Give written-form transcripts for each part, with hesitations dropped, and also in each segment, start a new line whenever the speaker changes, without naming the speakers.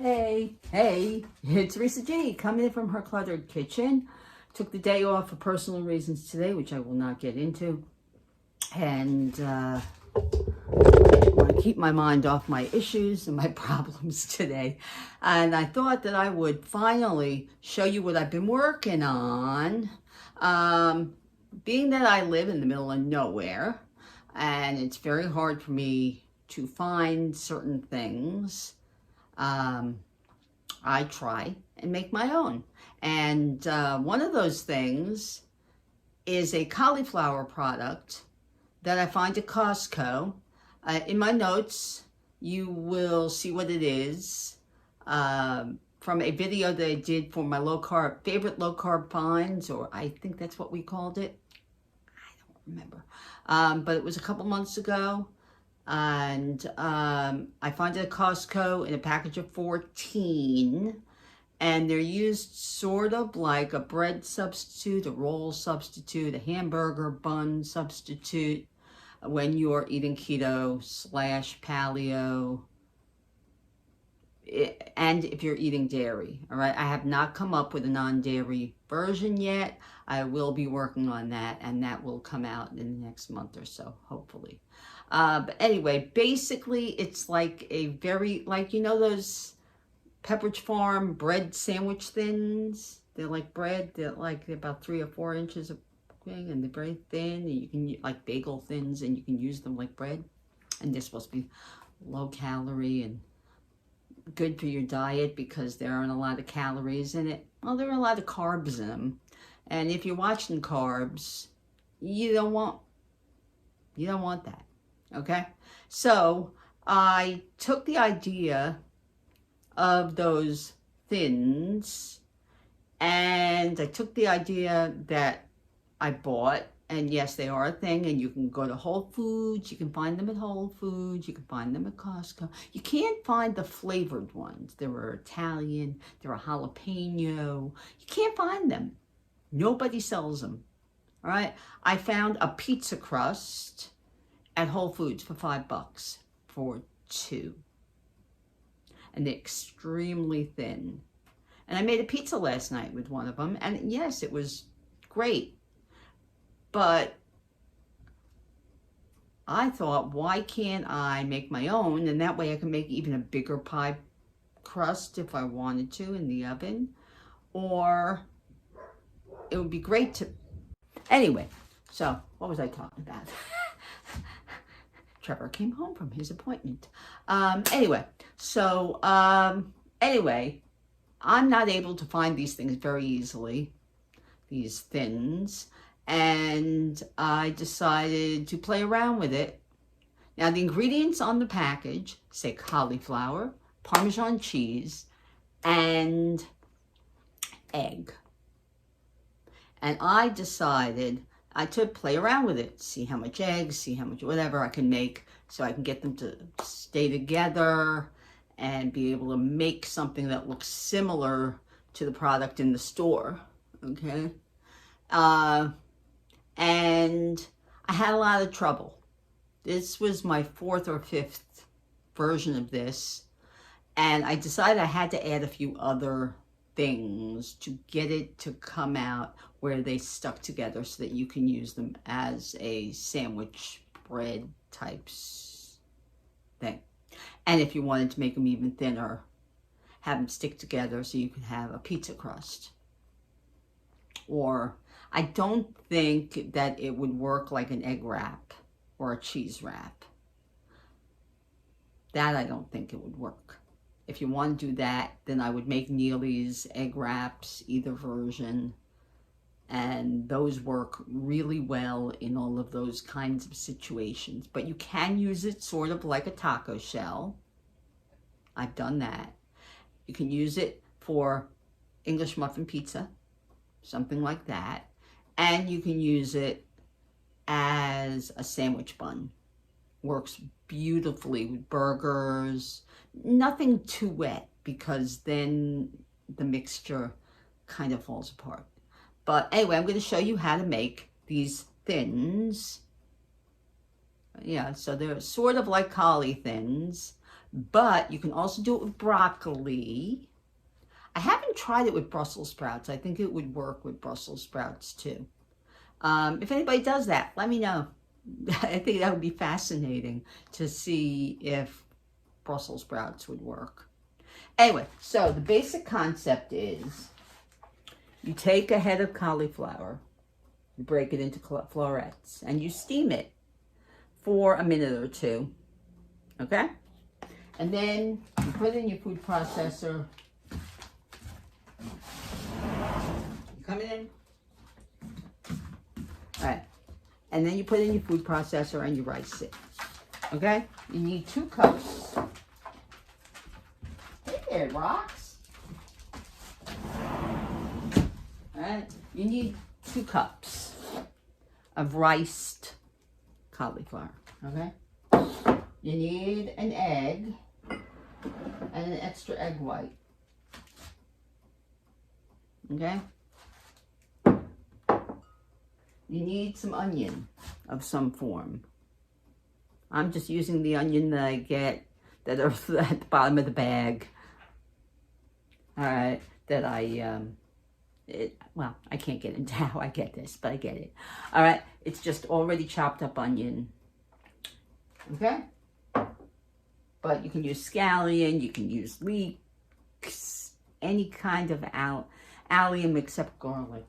Hey, it's Risa G coming in from her cluttered kitchen. Took the day off for personal reasons today, which I will not get into. And I want to keep my mind off my issues and my problems today. And I thought that I would finally show you what I've been working on. Being that I live in the middle of nowhere, and it's very hard for me to find certain things, I try and make my own. And one of those things is a cauliflower product that I find at Costco. In my notes, you will see what it is from a video that I did for my favorite low carb finds, or I think that's what we called it. I don't remember. But it was a couple months ago. And I find it at Costco in a package of 14, and they're used sort of like a bread substitute, a roll substitute, a hamburger bun substitute when you're eating keto / paleo, and if you're eating dairy. All right, I have not come up with a non-dairy version yet. I will be working on that, and that will come out in the next month or so, hopefully. But anyway, basically, it's like a very, like, you know those Pepperidge Farm bread sandwich thins? They're like bread. They're about 3 or 4 inches of thing, and they're very thin. And you can, like bagel thins, and you can use them like bread. And they're supposed to be low calorie and good for your diet because there aren't a lot of calories in it. Well, there are a lot of carbs in them. And if you're watching carbs, you don't want that. Okay, so I took the idea of those thins, and I took the idea that I bought, and yes, they are a thing, and you can go to Whole Foods, you can find them at Whole Foods, you can find them at Costco. You can't find the flavored ones. They were Italian, they were jalapeno. You can't find them. Nobody sells them. All right, I found a pizza crust at Whole Foods for $5 for 2. And they're extremely thin. And I made a pizza last night with one of them, and yes, it was great. But I thought, why can't I make my own? And that way I can make even a bigger pie crust if I wanted to in the oven. Or it would be great to... Anyway, so what was I talking about? Trevor came home from his appointment. Anyway, I'm not able to find these things very easily, these thins, and I decided to play around with it. Now, the ingredients on the package say cauliflower, Parmesan cheese, and egg. And I decided to play around with it, see how much eggs, see how much whatever I can make, so I can get them to stay together and be able to make something that looks similar to the product in the store, okay? And I had a lot of trouble. This was my 4th or 5th version of this, and I decided I had to add a few other things to get it to come out where they stuck together so that you can use them as a sandwich bread type thing. And if you wanted to make them even thinner, have them stick together so you could have a pizza crust. Or I don't think that it would work like an egg wrap or a cheese wrap. That I don't think it would work. If you want to do that, then I would make Neely's egg wraps, either version. And those work really well in all of those kinds of situations. But you can use it sort of like a taco shell. I've done that. You can use it for English muffin pizza, something like that. And you can use it as a sandwich bun. Works beautifully with burgers. Nothing too wet, because then the mixture kind of falls apart. But anyway, I'm going to show you how to make these thins. Yeah, so they're sort of like cauli thins, But you can also do it with broccoli. I haven't tried it with Brussels sprouts. I think it would work with Brussels sprouts too. If anybody does that, let me know. I think that would be fascinating to see if Brussels sprouts would work. Anyway, so the basic concept is you take a head of cauliflower, you break it into florets, and you steam it for a minute or two, okay? And then you put it in your food processor. You come in. All right. And then you put it in your food processor and you rice it, okay? You need 2 cups. Hey there, rocks. All right. You need 2 cups of riced cauliflower, okay? You need an egg and an extra egg white, okay? You need some onion of some form. I'm just using the onion that I get that are at the bottom of the bag. All right, that well, I can't get into how I get this, but I get it. All right, it's just already chopped up onion. Okay? But you can use scallion, you can use leeks, any kind of allium except garlic.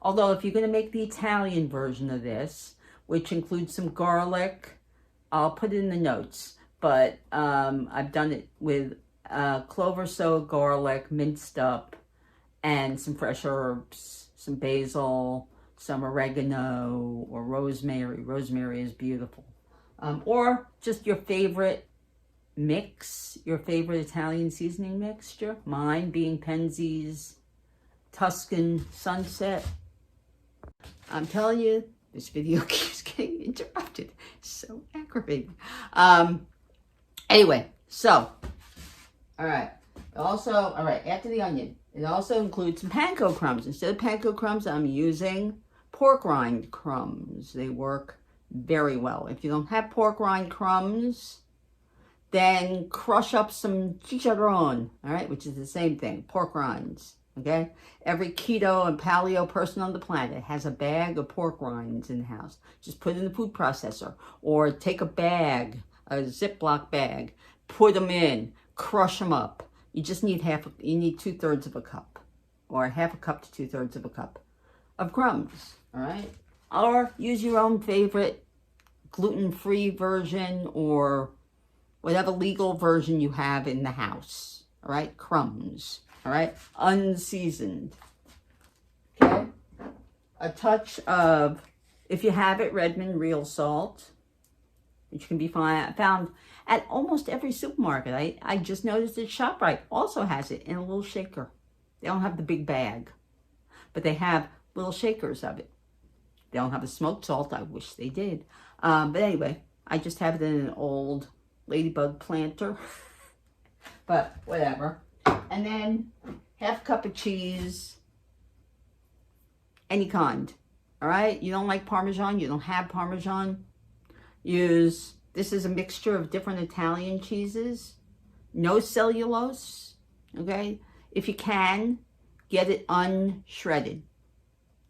Although if you're going to make the Italian version of this, which includes some garlic, I'll put it in the notes, but I've done it with clove or so garlic minced up and some fresh herbs, some basil, some oregano or rosemary. Rosemary is beautiful. Or just your favorite mix, your favorite Italian seasoning mixture. Mine being Penzeys Tuscan Sunset. I'm telling you, this video keeps getting interrupted. It's so aggravating. Anyway, so, all right. Also, all right, after the onion, it also includes some panko crumbs. Instead of panko crumbs, I'm using pork rind crumbs. They work very well. If you don't have pork rind crumbs, then crush up some chicharron, all right, which is the same thing, pork rinds. Okay, every keto and paleo person on the planet has a bag of pork rinds in the house. Just put it in the food processor, or take a bag, a Ziploc bag, put them in, crush them up. You just need you need 2/3 of a cup, or 1/2 cup to 2/3 of a cup of crumbs. All right, or use your own favorite gluten-free version or whatever legal version you have in the house. All right, crumbs. All right, unseasoned. Okay, a touch of, if you have it, Redmond real salt, which can be found at almost every supermarket. I just noticed that ShopRite also has it in a little shaker. They don't have the big bag, but they have little shakers of it. They don't have the smoked salt. I wish they did. But anyway, I just have it in an old ladybug planter. But whatever. And then 1/2 cup of cheese, any kind. All right, you don't like Parmesan, you don't have Parmesan, use, this is a mixture of different Italian cheeses, no cellulose, okay? If you can, get it unshredded.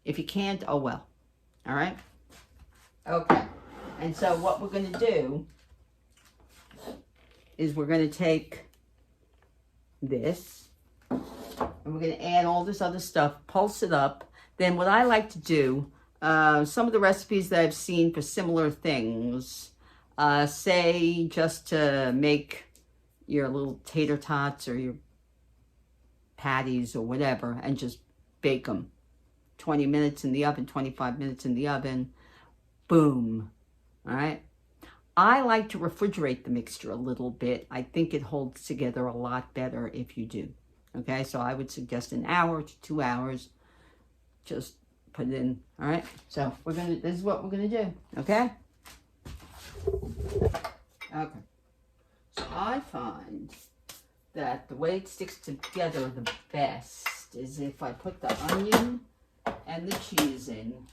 If you can't, oh well, all right? Okay, and so what we're gonna do is we're gonna take this, and we're going to add all this other stuff, pulse it up. Then what I like to do, some of the recipes that I've seen for similar things, say just to make your little tater tots or your patties or whatever, and just bake them 20 minutes in the oven, 25 minutes in the oven, boom. All right, I like to refrigerate the mixture a little bit. I think it holds together a lot better if you do. Okay, so I would suggest 1 hour to 2 hours. Just put it in. All right, so this is what we're gonna do. Okay. Okay. So I find that the way it sticks together the best is if I put the onion and the cheese in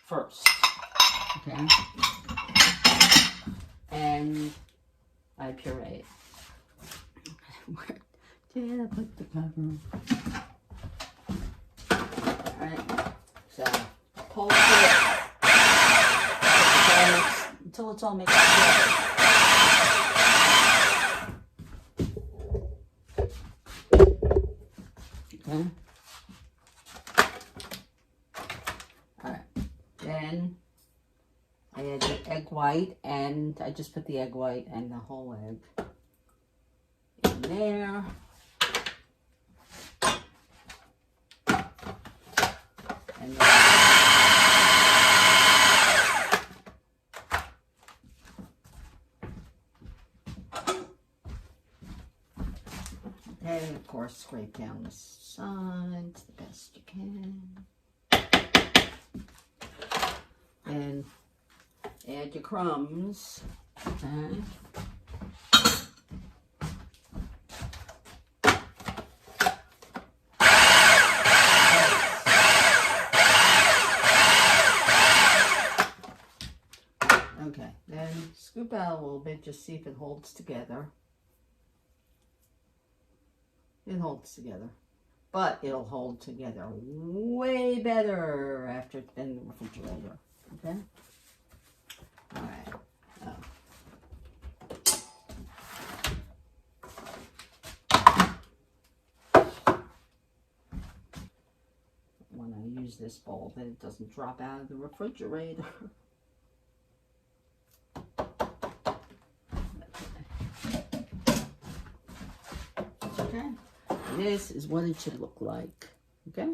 first. Okay, and I puree it. Where did I put the cover? Alright, so hold it until it's all mixed together. Okay. Alright, then I add the egg white, and I just put the egg white and the whole egg in there. And then and of course scrape down the sides the best you can. And add your crumbs. Okay. Okay, then scoop out a little bit, just see if it holds together. It holds together, but it'll hold together way better after it's been in the refrigerator. Okay. All right. When I use this bowl, then it doesn't drop out of the refrigerator. Okay. This is what it should look like. Okay.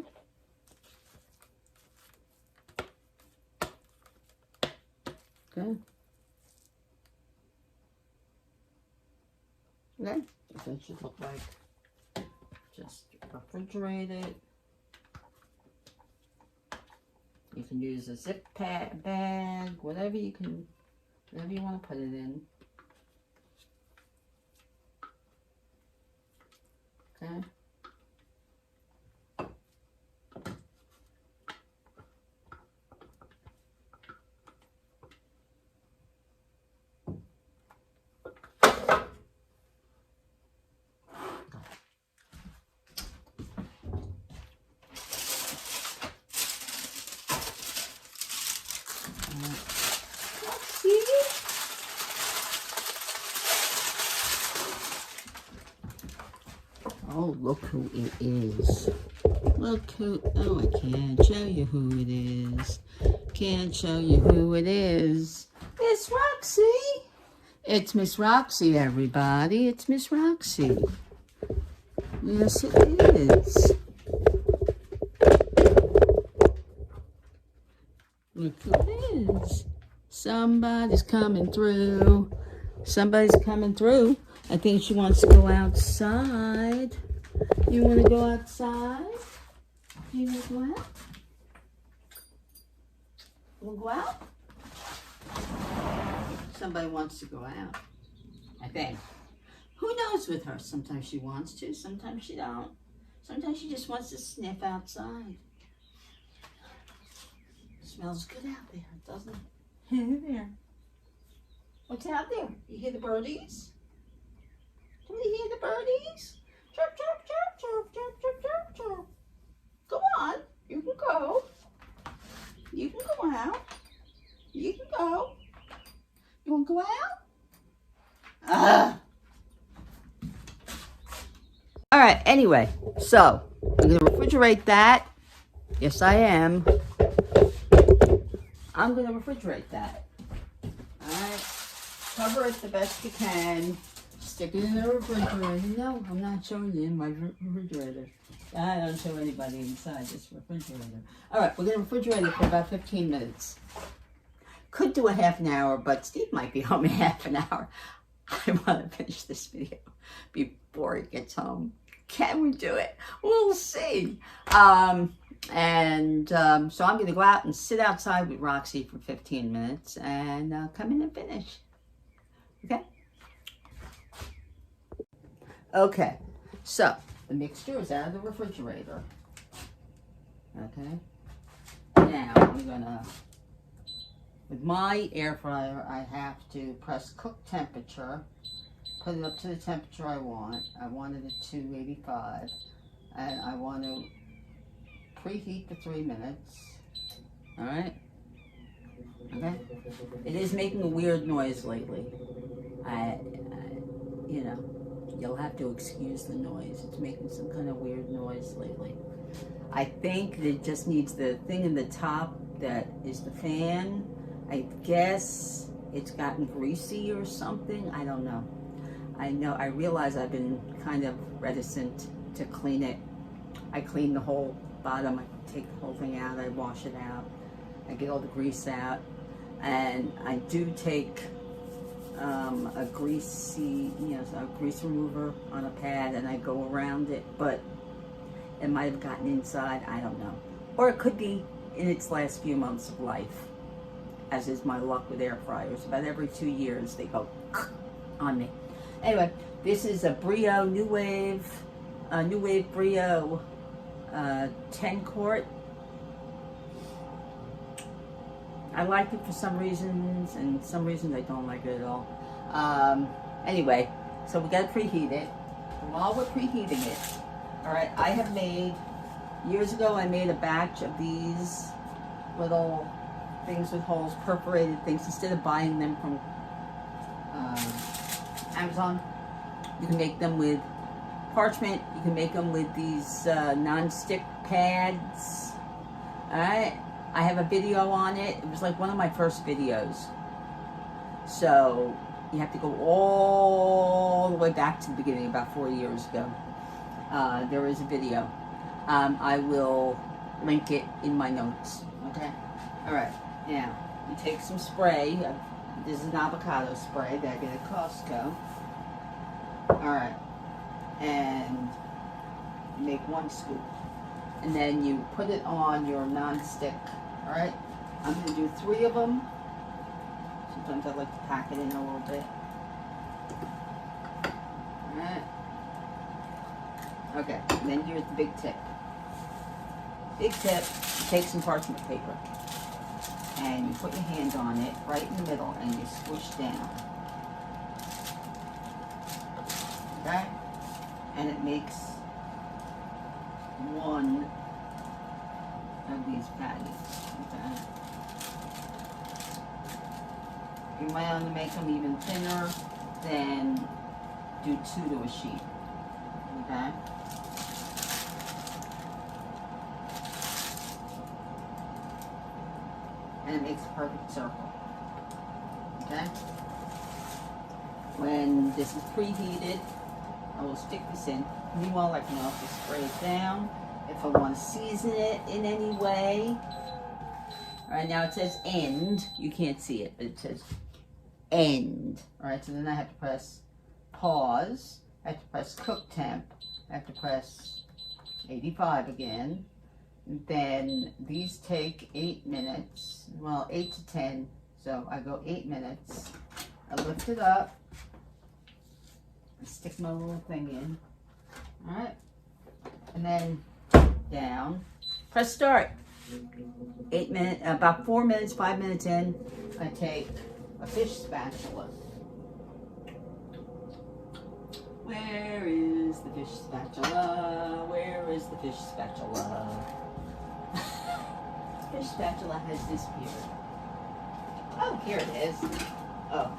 Okay. Okay. That's what it should look like. Just refrigerate it. You can use a zip bag, whatever you want to put it in. Okay. Oh, look who it is. Look who, oh, I can't show you who it is. Can't show you who it is. Miss Roxy. It's Miss Roxy, everybody. It's Miss Roxy. Yes, it is. Look who it is. Somebody's coming through. Somebody's coming through. I think she wants to go outside. You want to go outside? You want to go out? You want to go out? Somebody wants to go out, I think. Who knows with her? Sometimes she wants to, sometimes she don't. Sometimes she just wants to sniff outside. It smells good out there, doesn't it? There. What's out there? You hear the birdies? Do you hear the birdies? Chirp, chirp, chirp, chirp, chirp, chirp, chirp, chirp. Go on. You can go. You can go out. You can go. You want to go out? All right, anyway, so I'm going to refrigerate that. Yes, I am. I'm going to refrigerate that. All right. Cover it the best you can. Stick it in the refrigerator. No, I'm not showing you in my refrigerator. I don't show anybody inside this refrigerator. All right, we're going to refrigerate it for about 15 minutes. Could do a half an hour, but Steve might be home in half an hour. I want to finish this video before he gets home. Can we do it? We'll see. So I'm going to go out and sit outside with Roxy for 15 minutes and come in and finish. Okay? Okay, so the mixture is out of the refrigerator. Okay, now I'm gonna, with my air fryer, I have to press cook temperature put it up to the temperature I want. I wanted it 285, and I want to preheat for 3 minutes. All right. Okay. It is making a weird noise lately. You know, you'll have to excuse the noise. It's making some kind of weird noise lately. I think it just needs the thing in the top that is the fan. I guess it's gotten greasy or something. I don't know. I realize I've been kind of reticent to clean it. I clean the whole bottom. I take the whole thing out. I wash it out. I get all the grease out. And I do take a grease remover on a pad, and I go around it, but it might have gotten inside, I don't know. Or it could be in its last few months of life, as is my luck with air fryers. About every 2 years they go on me. Anyway, this is a Brio New Wave Brio 10 quart. I like it for some reasons, and some reasons I don't like it at all. Anyway, so we gotta preheat it. While we're preheating it, all right, I have made, years ago I made a batch of these little things with holes, perforated things. Instead of buying them from Amazon, you can make them with parchment. You can make them with these non-stick pads. All right. I have a video on it. It was like one of my first videos. So you have to go all the way back to the beginning, about 4 years ago. There is a video. I will link it in my notes. Okay? All right. Now, you take some spray. This is an avocado spray that I get at Costco. All right. And make 1 scoop. And then you put it on your non-stick. All right, I'm going to do 3 of them. Sometimes I like to pack it in a little bit. All right. Okay, and then here's the big tip. Big tip, you take some parchment paper and you put your hand on it right in the middle and you squish down. Okay? And it makes 1 of these patties. Okay. If you want to make them even thinner, then do 2 to a sheet. Okay. And it makes a perfect circle. Okay. When this is preheated, I will stick this in. Meanwhile, I can also spray it down. If I want to season it in any way. All right, now it says end. You can't see it, but it says end. All right, so then I have to press pause. I have to press cook temp. I have to press 85 again. And then these take 8 minutes. Well, 8 to 10. So I go 8 minutes. I lift it up. I stick my little thing in. All right, and then down, press start. 8 minutes, about 4 minutes, 5 minutes in, I take a fish spatula. Where is the fish spatula? Where is the fish spatula? Fish spatula has disappeared. Oh, here it is. Oh.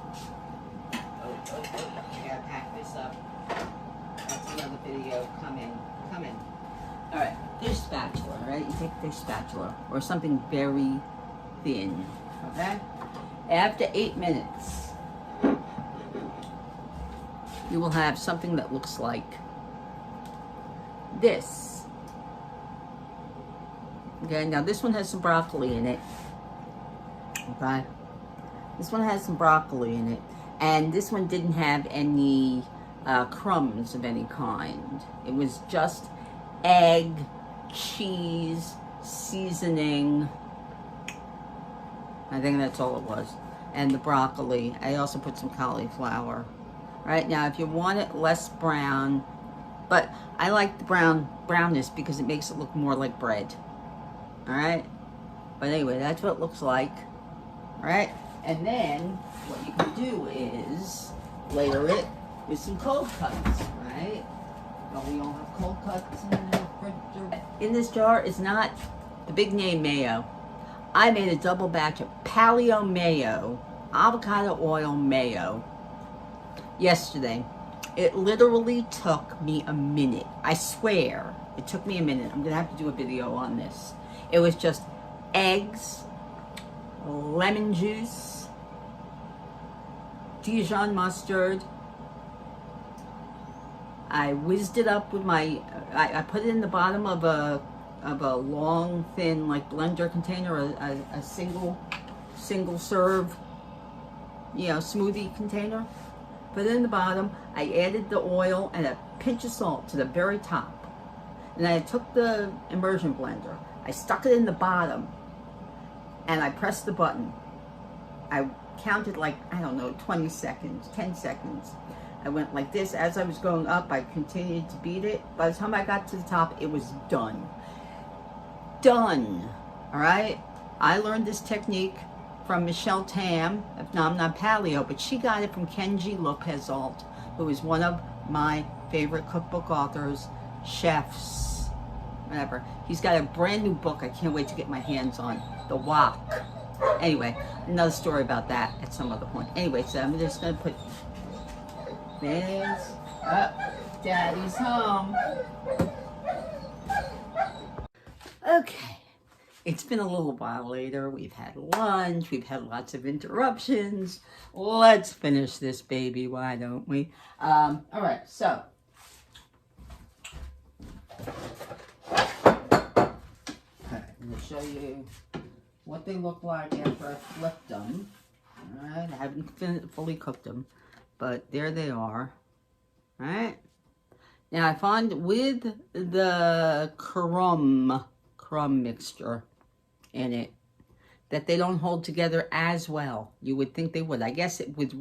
I gotta pack this up. That's another video coming. All right, fish spatula, right? You take a fish spatula or something very thin, okay? After 8 minutes, you will have something that looks like this. Okay, now this one has some broccoli in it. Okay, this one has some broccoli in it, and this one didn't have any crumbs of any kind. It was just egg, cheese, seasoning. I think that's all it was. And the broccoli. I also put some cauliflower. Right now, if you want it less brown, but I like the brownness because it makes it look more like bread. All right. But anyway, that's what it looks like. All right. And then what you can do is layer it with some cold cuts, right? Well, we all have cold cuts in the refrigerator. In this jar is not the big name mayo. I made a double batch of paleo mayo, avocado oil mayo, yesterday. It literally took me a minute. I swear, it took me a minute. I'm gonna have to do a video on this. It was just eggs, lemon juice, Dijon mustard. I whizzed it up with my, I put it in the bottom of a long, thin, like blender container, a single serve, you know, smoothie container. Put it in the bottom. I added the oil and a pinch of salt to the very top. And I took the immersion blender. I stuck it in the bottom and I pressed the button. I counted like, I don't know, 20 seconds, 10 seconds. I went like this. As I was going up, I continued to beat it. By the time I got to the top, it was done. Done. All right? I learned this technique from Michelle Tam. Now, I'm not paleo, but she got it from Kenji Lopez-Alt, who is one of my favorite cookbook authors, chefs, whatever. He's got a brand new book I can't wait to get my hands on, The Wok. Anyway, another story about that at some other point. Anyway, so I'm just going to put mayonnaise up. Daddy's home. Okay. It's been a little while later. We've had lunch. We've had lots of interruptions. Let's finish this baby. Why don't we? All right, so. Okay, I'm going to show you what they look like after I flipped them. All right, I haven't fully cooked them, but there they are. All right. Now, I find with the crumb mixture in it that they don't hold together as well. You would think they would. I guess with the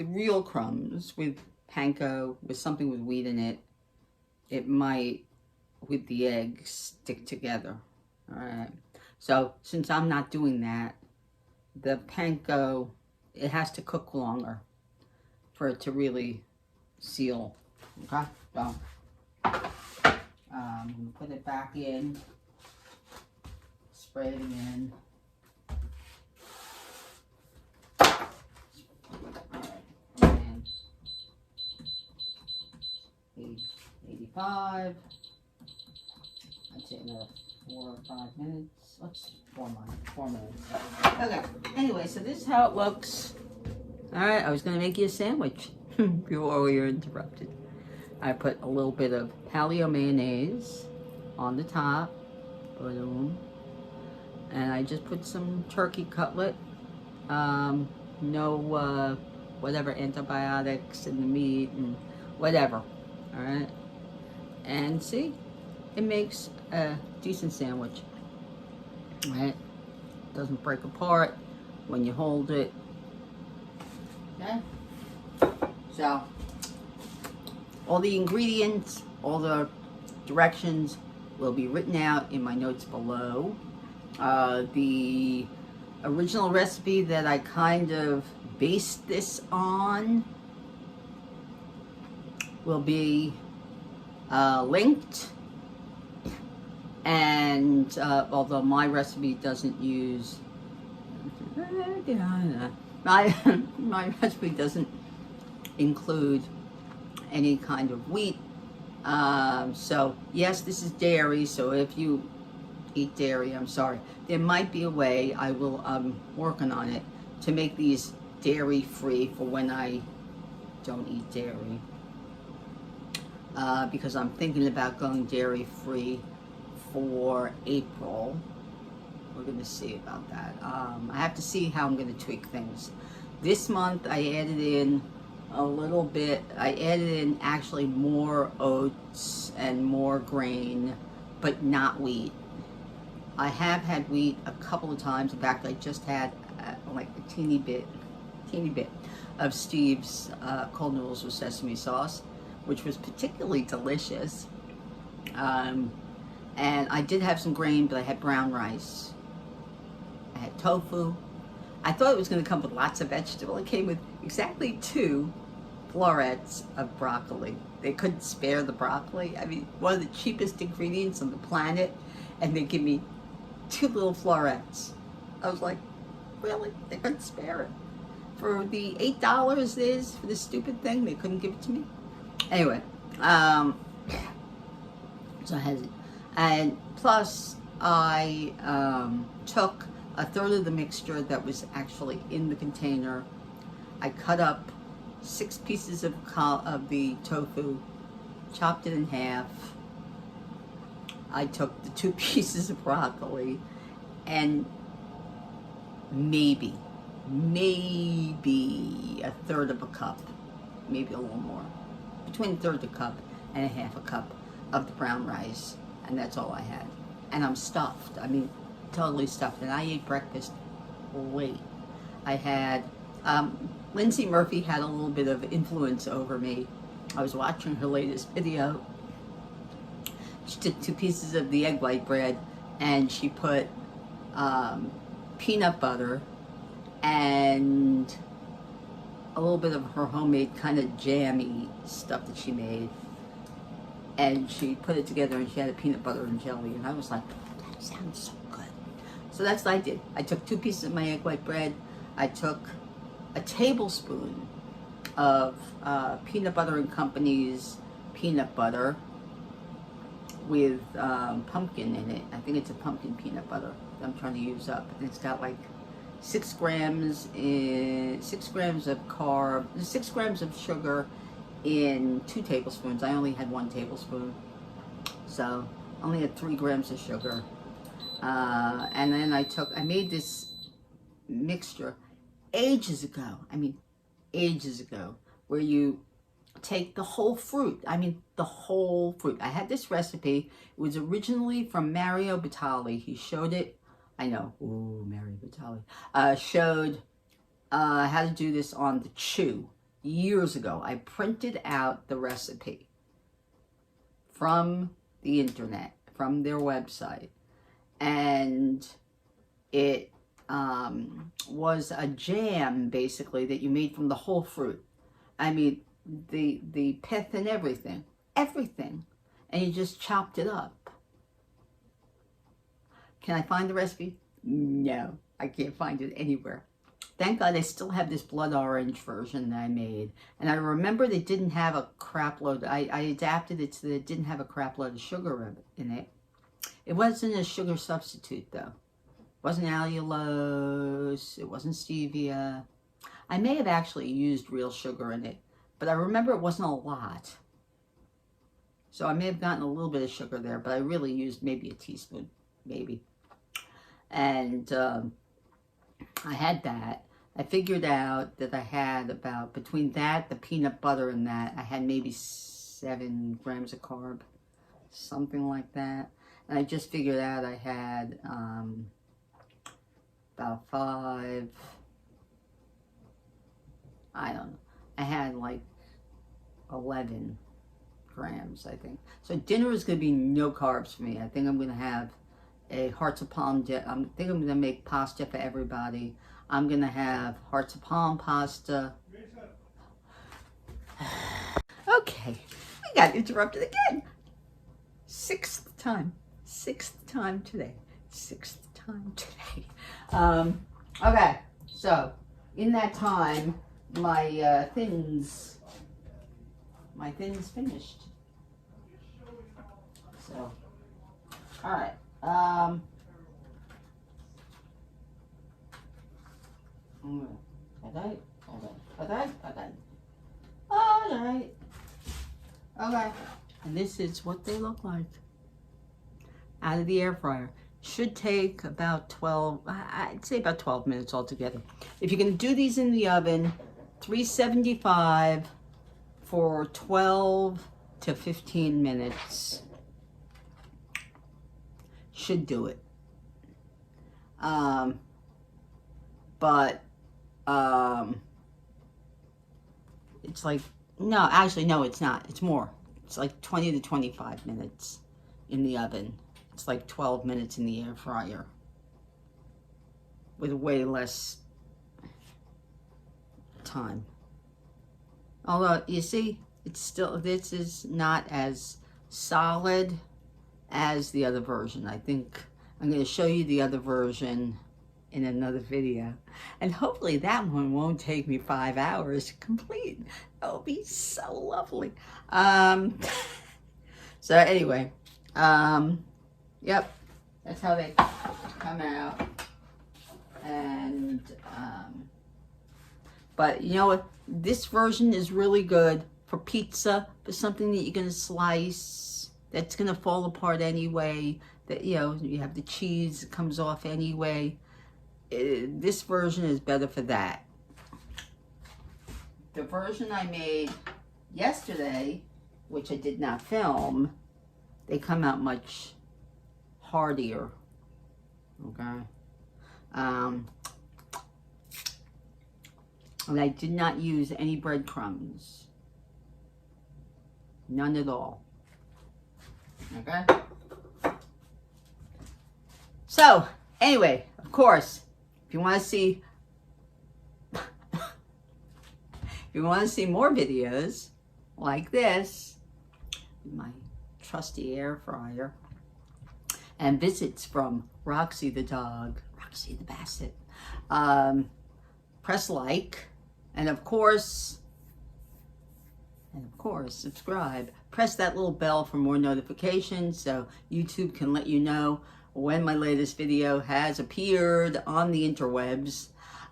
real crumbs, with panko, with something with wheat in it, it might, with the eggs, stick together. All right. So since I'm not doing that, the panko, it has to cook longer for it to really seal. Okay. So I'm going to put it back in, spread it in. And 85. I'd say another 4 or 5 minutes. Let's 4 minutes. Okay. Anyway, so this is how it looks. All right. I was going to make you a sandwich before we were interrupted. I put a little bit of paleo mayonnaise on the top, boom, and I just put some turkey cutlet, no whatever antibiotics in the meat and whatever, all right, and see, it makes a decent sandwich, all right, doesn't break apart when you hold it, okay, so all the ingredients, all the directions will be written out in my notes below. The original recipe that I kind of based this on will be linked. And although my recipe doesn't use, my recipe doesn't include any kind of wheat. So yes, this is dairy, so if you eat dairy, I'm sorry. There might be a way, I'm working on it, to make these dairy free for when I don't eat dairy. Because I'm thinking about going dairy free for April. We're going to see about that. I have to see how I'm going to tweak things. This month I added in a little bit. I added in actually more oats and more grain, but not wheat. I have had wheat a couple of times. In fact, I just had like a teeny bit of Steve's cold noodles with sesame sauce, which was particularly delicious. And I did have some grain, but I had brown rice. I had tofu. I thought it was going to come with lots of vegetable. It exactly 2 florets of broccoli. They couldn't spare the broccoli. I mean, one of the cheapest ingredients on the planet, and they give me 2 little florets. I was like, really? They couldn't spare it. For the $8 it is for this stupid thing, they couldn't give it to me. Anyway, so I had it. And plus, I took a third of the mixture that was actually in the container. I cut up 6 pieces of the tofu, chopped it in half. I took the 2 pieces of broccoli and maybe a third of a cup, maybe a little more, between a third of a cup and a half a cup of the brown rice, and that's all I had. And I'm stuffed. I mean, totally stuffed. And I ate breakfast late. I had Lindsay Murphy had a little bit of influence over me. I was watching her latest video. She took 2 pieces of the egg white bread and she put peanut butter and a little bit of her homemade kind of jammy stuff that she made, and she put it together and she had a peanut butter and jelly, and I was like, that sounds so good. So that's what I did. I took 2 pieces of my egg white bread. I took a tablespoon of Peanut Butter and Company's peanut butter with pumpkin in it. I think it's a pumpkin peanut butter that I'm trying to use up. And it's got like 6 grams of carb, 6 grams of sugar in 2 tablespoons. I only had 1 tablespoon, so only had 3 grams of sugar. And then I made this mixture ages ago. I mean, ages ago, where you take the whole fruit. I mean, the whole fruit. I had this recipe. It was originally from Mario Batali. He showed it. I know. Ooh, Mario Batali. Showed how to do this on the Chew years ago. I printed out the recipe from the internet, from their website. And it was a jam, basically, that you made from the whole fruit. I mean, the pith and everything, and you just chopped it up. Can I find the recipe? No, I can't find it anywhere. Thank God I still have this blood orange version that I made, and I remember they didn't have a crap load. I adapted it so that it didn't have a crap load of sugar in it. It wasn't a sugar substitute though. It wasn't allulose. It wasn't stevia. I may have actually used real sugar in it, but I remember it wasn't a lot. So I may have gotten a little bit of sugar there, but I really used maybe a teaspoon, maybe. And I had that. I figured out that I had about, between that, the peanut butter and that, I had maybe 7 grams of carb, something like that. And I just figured out I had about 5, I don't know. I had like 11 grams, I think. So dinner is going to be no carbs for me. I think I'm going to have a hearts of palm dip. I think I'm going to make pasta for everybody. I'm going to have hearts of palm pasta. Okay, we got interrupted again. 6th time. 6th time today. 6th time today. Okay, so in that time, my thins finished. So, all right. All right. Okay. And this is what they look like out of the air fryer. Should take about 12, I'd say about 12 minutes altogether. If you're going to do these in the oven, 375 for 12 to 15 minutes should do it. But it's like, no, actually, no, it's not. It's more. It's like 20 to 25 minutes in the oven. It's like 12 minutes in the air fryer with way less time. Although, you see, it's still, this is not as solid as the other version. I think I'm going to show you the other version in another video. And hopefully that one won't take me 5 hours to complete. That will be so lovely. So anyway, yep, that's how they come out. And, but you know what? This version is really good for pizza, for something that you're going to slice, that's going to fall apart anyway, that, you know, you have the cheese, it comes off anyway. This version is better for that. The version I made yesterday, which I did not film, they come out much hardier. Okay. And I did not use any breadcrumbs. None at all. Okay? So, anyway, of course, if you want to see more videos like this, my trusty air fryer, and visits from Roxy the dog, Roxy the Basset, press like, and of course, subscribe. Press that little bell for more notifications so YouTube can let you know when my latest video has appeared on the interwebs.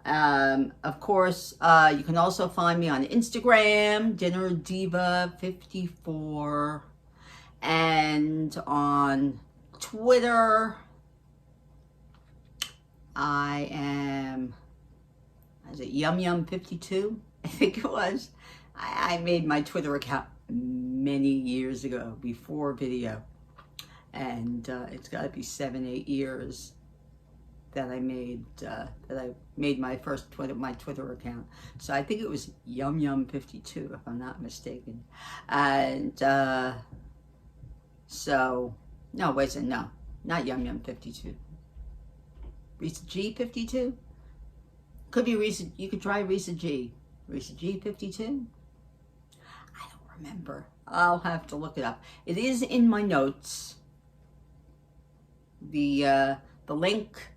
Of course, you can also find me on Instagram, Dinner Diva 54, and on Twitter, I am, is it Yum 52? I think it was. I made my Twitter account many years ago, before video, and it's got to be 7-8 years that I made my first Twitter account. So I think it was Yum 52, if I'm not mistaken. And so no, wait a second, no, not Yum 52. Risa G 52? Could be Risa. You could try Risa G. Risa G 52? I don't remember. I'll have to look it up. It is in my notes. The link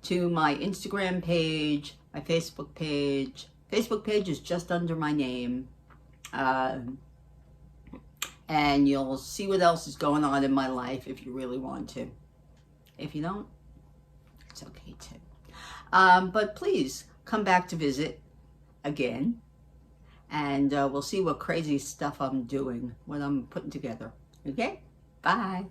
to my Instagram page, my Facebook page. Facebook page is just under my name. And you'll see what else is going on in my life if you really want to. If you don't, it's okay too. But please come back to visit again, and we'll see what crazy stuff I'm doing, what I'm putting together. Okay? Bye.